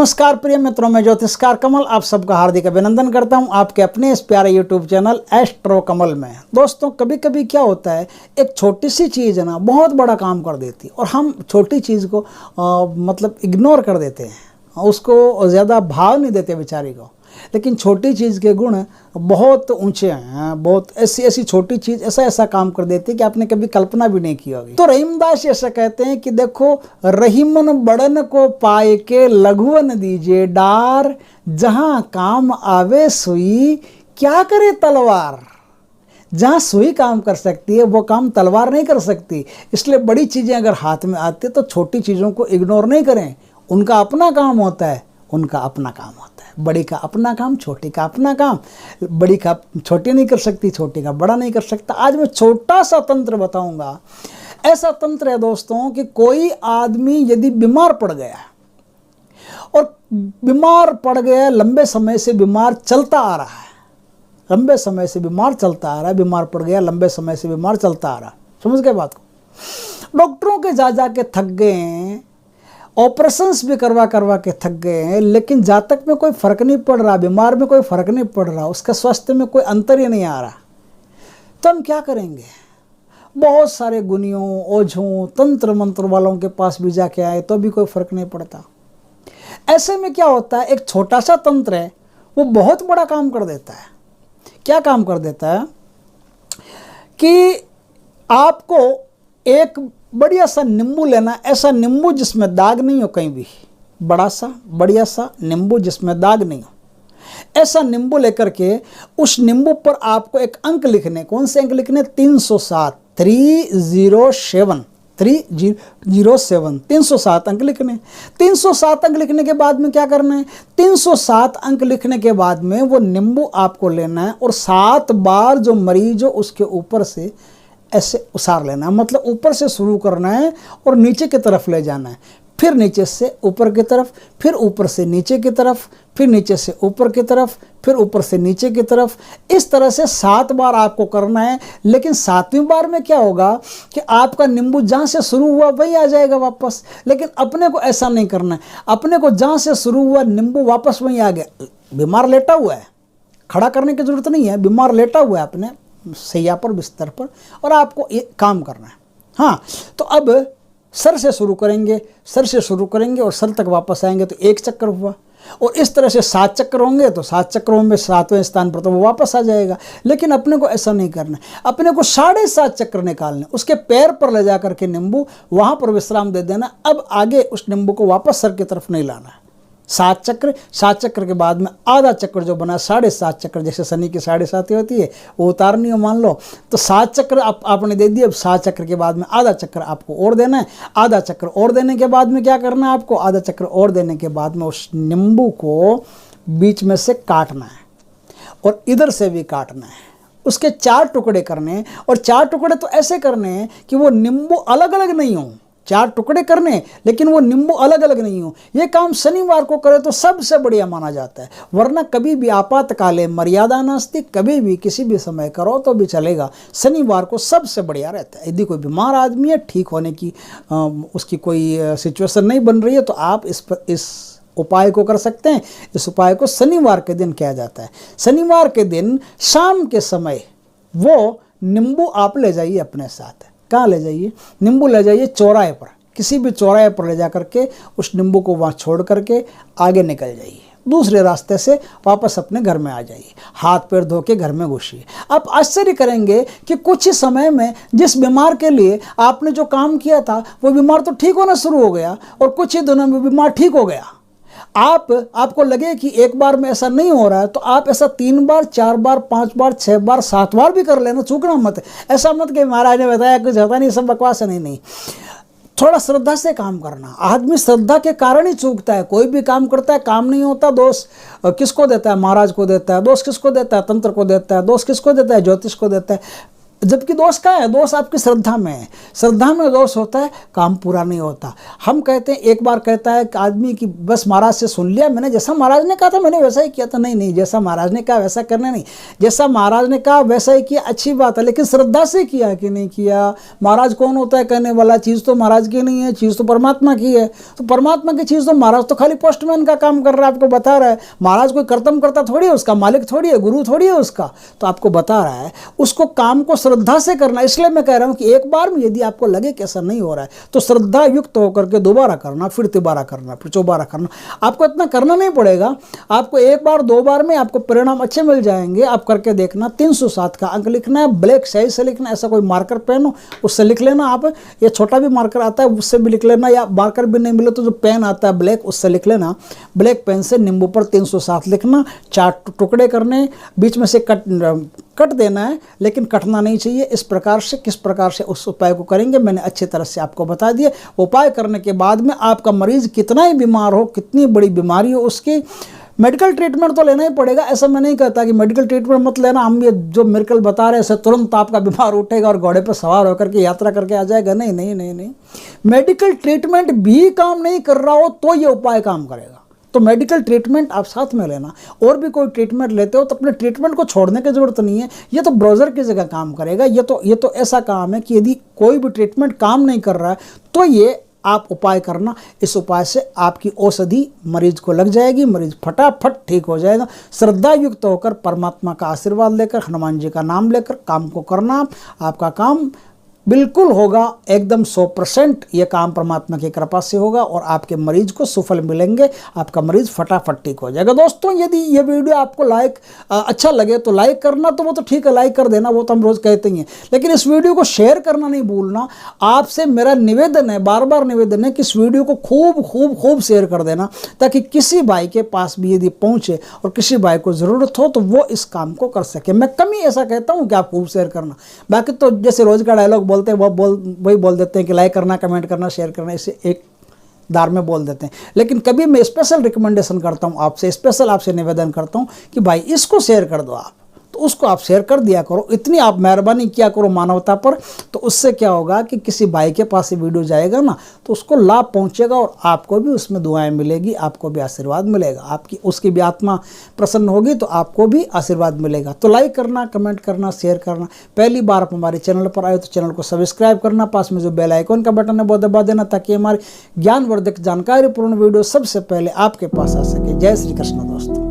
नमस्कार प्रिय मित्रों, मैं ज्योतिषकार कमल आप सबका हार्दिक अभिनंदन करता हूं आपके अपने इस प्यारे यूट्यूब चैनल एस्ट्रो कमल में। दोस्तों, कभी कभी क्या होता है, एक छोटी सी चीज़ है ना बहुत बड़ा काम कर देती है और हम छोटी चीज़ को मतलब इग्नोर कर देते हैं, उसको ज़्यादा भाव नहीं देते बेचारी को। लेकिन छोटी चीज़ के गुण बहुत ऊंचे हैं, बहुत ऐसी छोटी चीज़ ऐसा काम कर देती है कि आपने कभी कल्पना भी नहीं की होगी। तो रहीमदास ऐसा कहते हैं कि देखो, रहीमन बड़न को पाए के लघुवन दीजिए डार, जहां काम आवे सुई क्या करे तलवार। जहाँ सुई काम कर सकती है वो काम तलवार नहीं कर सकती। इसलिए बड़ी चीज़ें अगर हाथ में आती है तो छोटी चीज़ों को इग्नोर नहीं करें। उनका अपना काम होता है, उनका अपना काम होता है। बड़ी का अपना काम, छोटी का अपना काम। बड़ी का छोटी नहीं कर सकती, छोटी का बड़ा नहीं कर सकता। आज मैं छोटा सा तंत्र बताऊंगा। ऐसा तंत्र है दोस्तों कि कोई आदमी यदि बीमार पड़ गया और बीमार पड़ गया, लंबे समय से बीमार चलता आ रहा है, लंबे समय से बीमार चलता आ रहा है, बीमार पड़ गया, लंबे समय से बीमार चलता आ रहा है, समझ गए बात को। डॉक्टरों के जा के थक गए हैं, ऑपरेशंस भी करवा के थक गए हैं, लेकिन जातक में कोई फ़र्क नहीं पड़ रहा, बीमार में कोई फ़र्क नहीं पड़ रहा, उसका स्वास्थ्य में कोई अंतर ही नहीं आ रहा। तो हम क्या करेंगे? बहुत सारे गुनियों, ओझों, तंत्र मंत्र वालों के पास भी जाके आए तो भी कोई फ़र्क नहीं पड़ता। ऐसे में क्या होता है, एक छोटा सा तंत्र है वो बहुत बड़ा काम कर देता है। क्या काम कर देता है कि आपको एक बढ़िया सा नींबू लेना, ऐसा नींबू जिसमें दाग नहीं हो कहीं भी, बड़ा सा बढ़िया सा नींबू जिसमें दाग नहीं हो। ऐसा नींबू लेकर के उस नींबू पर आपको एक अंक लिखने। कौन से अंक लिखने? 307 307 अंक लिखने। 307 अंक लिखने के बाद में क्या करना है? 307 अंक लिखने के बाद में वो नींबू आपको लेना है और 7 बार जो मरीज हो उसके ऊपर से ऐसे उसार लेना है। मतलब ऊपर से शुरू करना है और नीचे की तरफ ले जाना है, फिर नीचे से ऊपर की तरफ, फिर ऊपर से नीचे की तरफ, फिर नीचे से ऊपर की तरफ, फिर ऊपर से नीचे की तरफ। इस तरह से 7 बार आपको करना है। लेकिन 7वीं बार में क्या होगा कि आपका नींबू जहाँ से शुरू हुआ वही आ जाएगा वापस। लेकिन अपने को ऐसा नहीं करना है। अपने को जहाँ से शुरू हुआ नींबू वापस वहीं आ गया। बीमार लेटा हुआ है, खड़ा करने की जरूरत नहीं है, बीमार लेटा हुआ है अपने सैया पर, बिस्तर पर, और आपको ये काम करना है। हाँ, तो अब सर से शुरू करेंगे, सर से शुरू करेंगे और सर तक वापस आएंगे तो 1 चक्कर हुआ। और इस तरह से 7 चक्कर होंगे तो 7 चक्करों में 7वें स्थान पर तो वो वापस आ जाएगा। लेकिन अपने को ऐसा नहीं करना है। अपने को 7.5 चक्कर निकालने, उसके पैर पर ले जा करके नींबू वहाँ पर विश्राम दे देना। अब आगे उस नींबू को वापस सर की तरफ नहीं लाना है। 7 चक्र के बाद में आधा चक्कर जो बना, 7.5 चक्कर, जैसे शनि की 7.5 होती है वो उतारनी हो मान लो, तो 7 चक्कर आपने दे दिए। अब 7 चक्कर के बाद में आधा चक्कर आपको और देना है। आधा चक्कर और देने के बाद में क्या करना है आपको? आधा चक्कर और देने के बाद में उस नींबू को बीच में से काटना है और इधर से भी काटना है। उसके 4 टुकड़े करने, और 4 टुकड़े तो ऐसे करने हैं कि वो नींबू अलग अलग नहीं हो। 4 टुकड़े करने, लेकिन वो नींबू अलग अलग नहीं हो। ये काम शनिवार को करे तो सबसे बढ़िया माना जाता है। वरना कभी भी आपातकाले मर्यादा नास्ति, कभी भी किसी भी समय करो तो भी चलेगा। शनिवार को सबसे बढ़िया रहता है। यदि कोई बीमार आदमी है, ठीक होने की उसकी कोई सिचुएशन नहीं बन रही है, तो आप इस उपाय को कर सकते हैं। इस उपाय को शनिवार के दिन किया जाता है। शनिवार के दिन शाम के समय वो नींबू आप ले जाइए अपने साथ। कहाँ ले जाइए? नींबू ले जाइए चौराहे पर, किसी भी चौराहे पर ले जा करके उस नींबू को वहाँ छोड़ करके आगे निकल जाइए। दूसरे रास्ते से वापस अपने घर में आ जाइए। हाथ पैर धो के घर में घुसिए। आप आश्चर्य करेंगे कि कुछ ही समय में जिस बीमार के लिए आपने जो काम किया था वो बीमार तो ठीक होना शुरू हो गया और कुछ ही दिनों में बीमार ठीक हो गया। आपको लगे कि एक बार में ऐसा नहीं हो रहा है तो आप ऐसा 3 बार, 4 बार, 5 बार, 6 बार, 7 बार भी कर लेना। चूकना मत। ऐसा मत कि महाराज ने बताया कुछ होता नहीं, सब बकवास है। नहीं, थोड़ा श्रद्धा से काम करना। आदमी श्रद्धा के कारण ही चूकता है। कोई भी काम करता है, काम नहीं होता, दोष किसको देता है? महाराज को देता है। दोष किसको देता है? तंत्र को देता है। दोष किसको देता है? ज्योतिष को देता है। जबकि दोष क्या है? दोष आपकी श्रद्धा में है। श्रद्धा में दोष होता है, काम पूरा नहीं होता। हम कहते हैं, एक बार कहता है कि आदमी कि बस महाराज से सुन लिया मैंने, जैसा महाराज ने कहा था मैंने वैसा ही किया था। नहीं, जैसा महाराज ने कहा वैसा करना नहीं, जैसा महाराज ने कहा वैसा ही किया, अच्छी बात है, लेकिन श्रद्धा से किया कि नहीं किया। महाराज कौन होता है कहने वाला? चीज़ तो महाराज की नहीं है, चीज़ तो परमात्मा की है। तो परमात्मा की चीज़ तो महाराज तो खाली पोस्टमैन का काम कर रहा है, आपको बता रहा है। महाराज कोई कर्तव्य करता थोड़ी है, उसका मालिक थोड़ी है, गुरु थोड़ी है उसका। तो आपको बता रहा है उसको काम को श्रद्धा से करना। इसलिए मैं कह रहा हूं कि एक बार में यदि आपको लगे कि ऐसा नहीं हो रहा है तो श्रद्धा युक्त होकर के दोबारा करना, फिर तिबारा करना, फिर चौबारा करना। आपको इतना करना नहीं पड़ेगा, आपको एक बार दो बार में आपको परिणाम अच्छे मिल जाएंगे। आप करके देखना। 307 का अंक लिखना है, ब्लैक स्याही से लिखना, ऐसा कोई मार्कर पेन हो उससे लिख लेना आप, या छोटा भी मार्कर आता है उससे भी लिख लेना, या मार्कर भी नहीं मिले तो जो पेन आता है ब्लैक उससे लिख लेना। ब्लैक पेन से नींबू पर 307 लिखना, 4 टुकड़े करने, बीच में से कट देना है, लेकिन कटना नहीं चाहिए। इस प्रकार से, किस प्रकार से उस उपाय को करेंगे मैंने अच्छी तरह से आपको बता दिया। उपाय करने के बाद में आपका मरीज कितना ही बीमार हो, कितनी बड़ी बीमारी हो, उसकी मेडिकल ट्रीटमेंट तो लेना ही पड़ेगा। ऐसा मैं नहीं कहता कि मेडिकल ट्रीटमेंट मत लेना, हम ये जो मिरेकल बता रहे हैं तुरंत आपका बीमार उठेगा और घोड़े पर सवार होकर के यात्रा करके आ जाएगा। नहीं नहीं नहीं नहीं, मेडिकल ट्रीटमेंट भी काम नहीं कर रहा हो तो ये उपाय काम करेगा। तो मेडिकल ट्रीटमेंट आप साथ में लेना। और भी कोई ट्रीटमेंट लेते हो तो अपने ट्रीटमेंट को छोड़ने की जरूरत नहीं है, ये तो ब्राउज़र की जगह काम करेगा। ये तो ऐसा काम है कि यदि कोई भी ट्रीटमेंट काम नहीं कर रहा है तो ये आप उपाय करना। इस उपाय से आपकी औषधि मरीज को लग जाएगी, मरीज फटाफट ठीक हो जाएगा। श्रद्धा युक्त होकर परमात्मा का आशीर्वाद लेकर, हनुमान जी का नाम लेकर काम को करना, आपका काम बिल्कुल होगा एकदम 100%। ये काम परमात्मा की कृपा से होगा और आपके मरीज को सुफल मिलेंगे, आपका मरीज फटाफट ठीक हो जाएगा। दोस्तों, यदि ये वीडियो आपको अच्छा लगे तो लाइक करना, तो वो तो ठीक है, लाइक कर देना, वो तो हम रोज़ कहते ही हैं, लेकिन इस वीडियो को शेयर करना नहीं भूलना। आपसे मेरा निवेदन है, बार बार निवेदन है कि इस वीडियो को खूब खूब खूब शेयर कर देना, ताकि किसी भाई के पास भी यदि पहुँचे और किसी भाई को ज़रूरत हो तो वो इस काम को कर सके। मैं कम ही ऐसा कहता हूँ कि आप खूब शेयर करना, बाकी तो जैसे रोज़ का डायलॉग बोलते हैं वही बोल देते हैं कि लाइक करना, कमेंट करना, शेयर करना, इसे एक दार में बोल देते हैं। लेकिन कभी मैं स्पेशल रिकमेंडेशन करता हूं आपसे, स्पेशल आपसे निवेदन करता हूं कि भाई इसको शेयर कर दो आप, तो उसको आप शेयर कर दिया करो। इतनी आप मेहरबानी किया करो मानवता पर, तो उससे क्या होगा कि किसी भाई के पास ये वीडियो जाएगा ना तो उसको लाभ पहुंचेगा और आपको भी उसमें दुआएं मिलेगी, आपको भी आशीर्वाद मिलेगा, आपकी उसकी भी आत्मा प्रसन्न होगी तो आपको भी आशीर्वाद मिलेगा। तो लाइक करना, कमेंट करना, शेयर करना। पहली बार आप हमारे चैनल पर आए तो चैनल को सब्सक्राइब करना, पास में जो बेल आइकन का बटन है वो दबा देना, ताकि हमारी ज्ञानवर्धक जानकारीपूर्ण वीडियो सबसे पहले आपके पास आ सके। जय श्री कृष्ण दोस्तों।